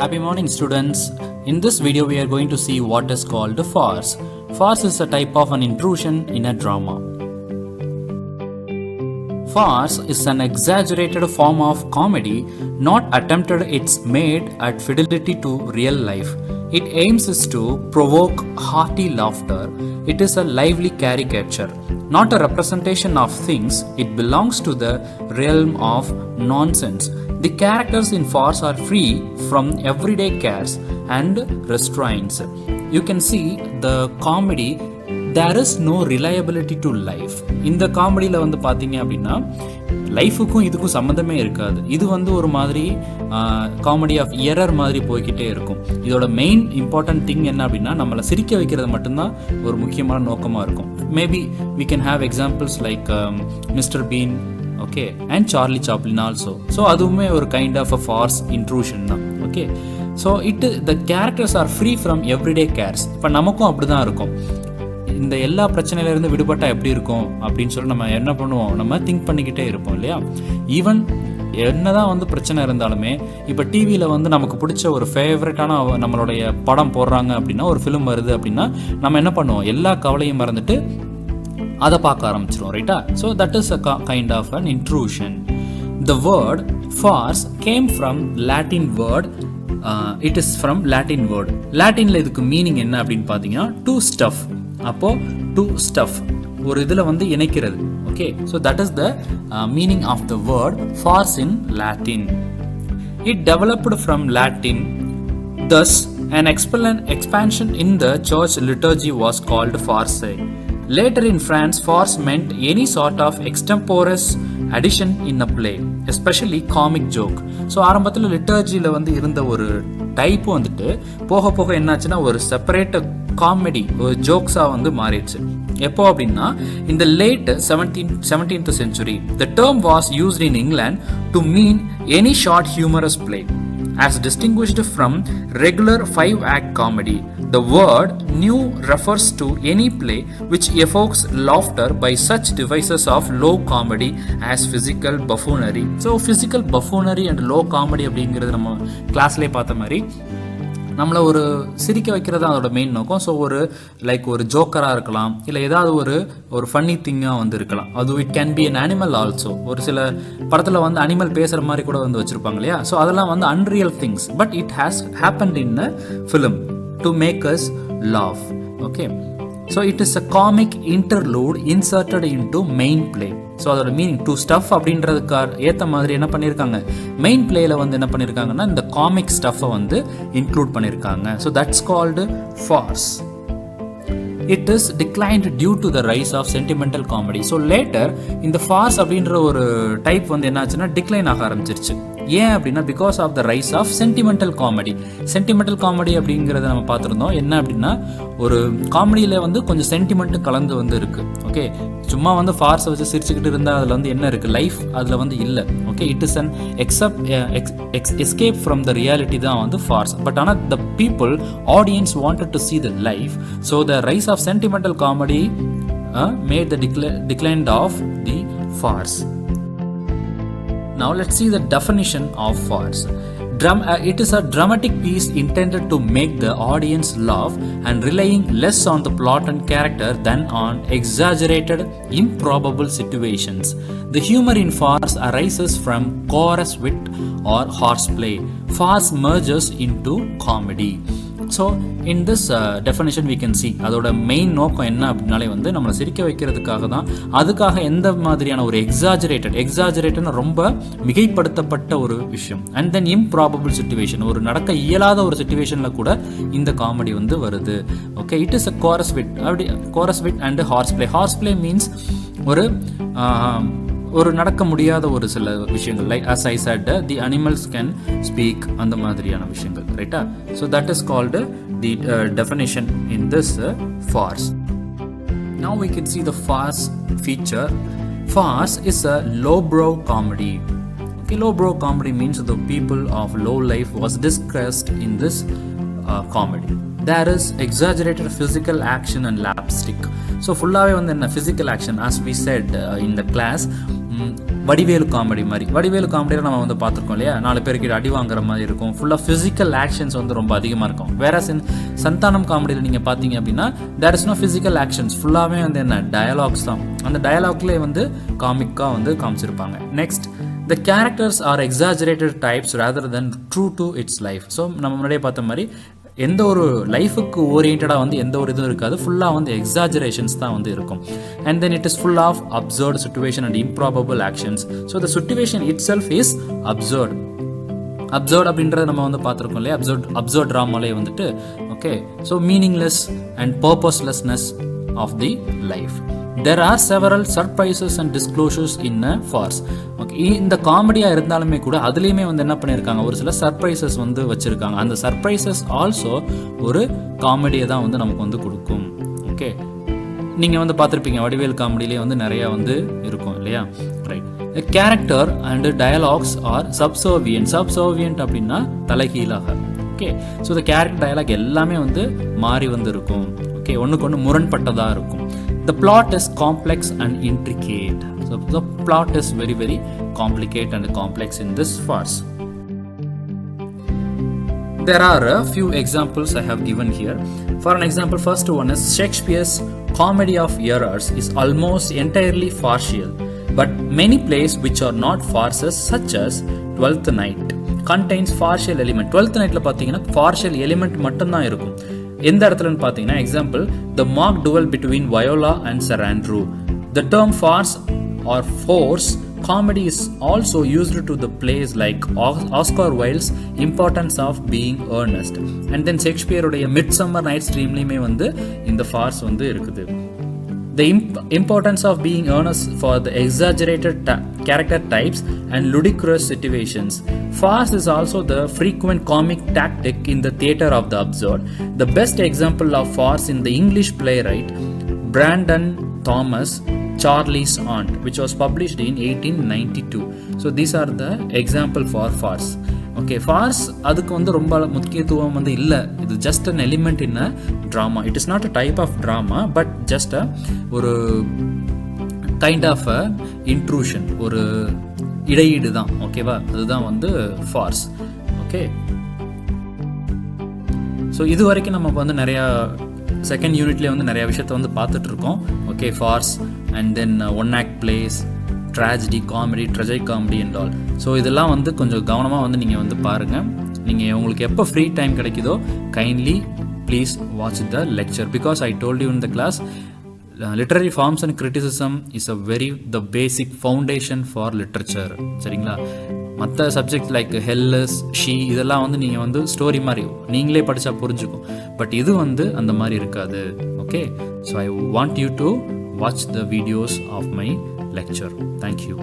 Happy morning, students. In this video we are going to see what is called farce. Farce is a type of an intrusion in a drama. Farce is an exaggerated form of comedy, not attempted, it's made at fidelity to real life. It aims is to provoke hearty laughter. It is a lively caricature, not a representation of things. It belongs to the realm of nonsense. The characters in farce are free from everyday cares and restraints. You can see the comedy. There is no reliability to life. இந்த காமெடியில் வந்து பார்த்தீங்க அப்படின்னா லைஃபுக்கும் இதுக்கும் சம்மந்தமே இருக்காது. இது வந்து ஒரு மாதிரி காமெடி ஆஃப் எரர் மாதிரி போய்கிட்டே இருக்கும். இதோட மெயின் இம்பார்ட்டன்ட் திங் என்ன அப்படின்னா நம்மளை சிரிக்க வைக்கிறது மட்டும்தான் ஒரு முக்கியமான நோக்கமாக இருக்கும். Maybe we can have examples like Mr Bean, okay, and Charlie Chaplin also. So அதுவுமே ஒரு kind of a farce intrusion தான். Okay, so the characters are free from everyday cares. இப்போ நமக்கும் அப்படி தான் இருக்கும். இந்த எல்லா பிரச்சனையிலேருந்து விடுபட்டால் எப்படி இருக்கும் அப்படின்னு சொல்லி நம்ம என்ன பண்ணுவோம், நம்ம திங்க் பண்ணிக்கிட்டே இருப்போம் இல்லையா. ஈவன் என்னதான் வந்து பிரச்சனை இருந்தாலுமே இப்போ டிவியில் வந்து நமக்கு பிடிச்ச ஒரு ஃபேவரட்டான நம்மளுடைய படம் போடுறாங்க அப்படின்னா, ஒரு ஃபிலிம் வருது அப்படின்னா நம்ம என்ன பண்ணுவோம், எல்லா கவலையும் மறந்துட்டு அதை பார்க்க ஆரம்பிச்சிருவோம், ரைட்டா. So that is a kind of an intrusion. The word farce came from Latin word. It is from Latin word. லாட்டினில் இதுக்கு மீனிங் என்ன அப்படின்னு பார்த்தீங்கன்னா டு ஸ்டஃப். அப்போ டு ஸ்டஃப் ஒரு இதில் வந்து இணைக்கிறது. Okay, so that is the meaning of the word farce in Latin. It developed from Latin. Thus, an expansion in the church liturgy was called farce. Later in France, farce meant any sort of extemporaneous addition in a play, especially comic joke. So ஆரம்பத்தில் லிட்டர்ஜியில் வந்து இருந்த ஒரு type வந்துட்டு போக போக என்னாச்சுன்னா ஒரு separate comedy, ஒரு ஜோக்ஸாக வந்து மாறிடுச்சு. எப்போ அப்படின்னா இந்த late 17th century, the term was used in England to mean any short humorous play, as distinguished from regular 5-act comedy. The word new refers to any play which evokes laughter by such devices of low comedy as physical buffoonery. So physical buffoonery and low comedy அப்படிங்கிறது நம்ம கிளாஸ்லேயே பார்த்த மாதிரி நம்மளை ஒரு சிரிக்க வைக்கிறது தான் அதோட மெயின் நோக்கம். ஸோ ஒரு லைக் ஒரு ஜோக்கராக இருக்கலாம், இல்லை ஏதாவது ஒரு ஃபன்னி திங்காக வந்து இருக்கலாம். அது it can be an animal also. ஒரு சில படத்தில் வந்து அனிமல் பேசுகிற மாதிரி கூட வந்து வச்சுருப்பாங்க இல்லையா. ஸோ அதெல்லாம் வந்து unreal things, but it has happened in a film to make us laugh. Okay, so it is a comic interlude inserted into main play. So அதோட மீனிங் டு ஸ்டஃப் அப்படின்றதுக்கு ஏற்ற மாதிரி என்ன பண்ணியிருக்காங்க, மெயின் பிளேயில் வந்து என்ன பண்ணியிருக்காங்கன்னா இந்த காமிக் ஸ்டஃப்பை வந்து இன்க்ளூட் பண்ணியிருக்காங்க. So that's called farce. It is declined due to the rise of sentimental comedy. So later இந்த farce அப்படின்ற ஒரு டைப் வந்து என்னாச்சுன்னா டிக்ளைன் ஆக ஆரம்பிச்சிருச்சு. ஏன் அப்படின்னா because of the rise of sentimental comedy. Sentimental comedy அப்படிங்கிறத நம்ம பார்த்துருந்தோம். என்ன அப்படின்னா ஒரு காமெடியில் வந்து கொஞ்சம் சென்டிமெண்ட் கலந்து வந்து இருக்கு. ஓகே, சும்மா வந்து ஃபார்ஸை வச்சு சிரிச்சுக்கிட்டு இருந்தால் அதில் வந்து என்ன இருக்குது, லைஃப் அதில் வந்து இல்லை. Okay, it is an escape from the reality தான் வந்து ஃபார்ஸ். பட் ஆனால் the people audience wanted to see the life. So the rise of sentimental comedy made the decline of the farce. Now let's see the definition of farce. It is a dramatic piece intended to make the audience laugh and relying less on the plot and character than on exaggerated, improbable situations. The humor in farce arises from chorus wit or horseplay. Farce merges into comedy. So in this definition we can see அதோட மெயின் நோக்கம் என்ன அப்படின்னாலே வந்து நம்மளை சிரிக்க வைக்கிறதுக்காக தான். அதுக்காக எந்த மாதிரியான ஒரு எக்ஸாஜரேட்டட்னு ரொம்ப மிகைப்படுத்தப்பட்ட ஒரு விஷயம். அண்ட் தென் இம்ப்ராபபிள் சிச்சுவேஷன், ஒரு நடக்க இயலாத ஒரு சிச்சுவேஷனில் கூட இந்த காமெடி வந்து வருது. Okay, it is a chorus விட் அண்ட் ஹார்ஸ் பிளே மீன்ஸ் ஒரு நடக்க முடியாத ஒரு சில விஷயங்கள், like as I said the animals can speak, அந்த மாதிரியான விஷயங்கள், ரைட்டா. So that is called the definition in this farce. Now we can see the farce feature. Farce is a lowbrow comedy. Okay, lowbrow comedy means the people of low life was discussed in this comedy. There is exaggerated physical action and slapstick. So ஃபுல்லாகவே வந்து என்ன, physical action as we said in the class. Vadivelu comedy மாதிரி. வடிவேலு காமெடியில் நம்ம வந்து பார்த்துருக்கோம் இல்லையா, 4 பேருக்கு அடி வாங்குற மாதிரி இருக்கும், ஃபுல்லாக ஃபிசிக்கல் ஆக்ஷன்ஸ் வந்து ரொம்ப அதிகமாக இருக்கும். வேற சந்தானம் காமெடியில் நீங்கள் பார்த்தீங்க அப்படின்னா there is no physical actions, ஃபுல்லாகவே வந்து என்ன டயலாக்ஸ் தான். அந்த டயலாக்லேயே வந்து காமிக்காக வந்து காமிச்சிருப்பாங்க. Next, the characters are exaggerated types rather than true to its life. So நம்ம முன்னாடியே பார்த்த மாதிரி எந்த ஒரு லைஃபுக்கு ஓரியன்டாக வந்து எந்த ஒரு இதுவும் இருக்காது, ஃபுல்லாக வந்து எக்ஸாஜரேஷன்ஸ் தான் வந்து இருக்கும். And then it is full of absurd situation and improbable actions. So the situation itself is absurd அப்படின்றத நம்ம வந்து பார்த்துருக்கோம் இல்லையா, அப்சர்ட் ட்ராமாலே வந்துட்டு. Okay, so meaningless and purposelessness of the life. There are several surprises and disclosures in a farce. ஓகே, இந்த காமெடியாக இருந்தாலுமே கூட அதுலேயுமே வந்து என்ன பண்ணியிருக்காங்க, ஒரு சில சர்ப்ரைசஸ் வந்து வச்சுருக்காங்க. அந்த சர்ப்ரைசஸ் ஆல்சோ ஒரு காமெடியை தான் வந்து நமக்கு வந்து கொடுக்கும். ஓகே, நீங்கள் வந்து பார்த்துருப்பீங்க வடிவேல் காமெடியிலே வந்து நிறையா வந்து இருக்கும் இல்லையா, right. Character and dialogues are subservient அப்படின்னா தலைகீழாக. ஓகே, ஸோ இந்த கேரக்டர் டயலாக் எல்லாமே வந்து மாறி வந்து இருக்கும். ஓகே, ஒன்றுக்கு ஒன்று முரண்பட்டதாக இருக்கும். The plot is complex and intricate. So the plot is very, very complicated and complex in this farce. There are a few examples I have given here. For an example, first one is Shakespeare's Comedy of Errors is almost entirely farcical, but many plays which are not farces, such as Twelfth Night, contains farcical element. Twelfth Nightல பார்த்தீங்கன்னா farcical element மட்டும்தான் இருக்கும். எந்த இடத்துலன்னு பார்த்தீங்கன்னா, example the mock duel between Viola and Sir Andrew. The term farce or force comedy is also used to the plays like Oscar Wilde's importance of being Earnest. And then ஷேக்ஸ்பியருடைய midsummer night's ட்ரீம்லேயுமே வந்து இந்த Phars வந்து இருக்குது. The importance of being earnest for the exaggerated character types and ludicrous situations. Farce is also the frequent comic tactic in the theatre of the absurd. The best example of farce in the English playwright Brandon Thomas' Charlie's Aunt, which was published in 1892. So these are the example for farce. Okay, farce அதுக்கு வந்து ரொம்ப முக்கியத்துவம் வந்து இல்லை. இது just an element in a drama. It is not a type of drama, but just ஒரு kind of a intrusion, ஒரு இடையீடு தான். ஓகேவா, அதுதான் வந்து ஃபார்ஸ். ஓகே, ஸோ இது வரைக்கும் நம்ம வந்து நிறையா செகண்ட் யூனிட்லேயே வந்து நிறையா விஷயத்த வந்து பார்த்துட்டு இருக்கோம். Okay, Phars and then one act place, tragedy, comedy, tragedy comedy and all. So இதெல்லாம் வந்து கொஞ்சம் கவனமாக வந்து நீங்கள் வந்து பாருங்கள். நீங்கள் உங்களுக்கு எப்போ ஃப்ரீ டைம் கிடைக்குதோ kindly please watch the lecture, because I told you in the class literary forms and criticism is the basic foundation for literature. சரிங்களா? மற்ற சப்ஜெக்ட் லைக் ஹெல்லஸ், ஷீ இதெல்லாம் வந்து நீங்கள் வந்து ஸ்டோரி மாதிரி நீங்களே படித்தா புரிஞ்சுக்கும். பட் இது வந்து அந்த மாதிரி இருக்காது. Okay, so I want you to watch the videos of my lecture. Thank you.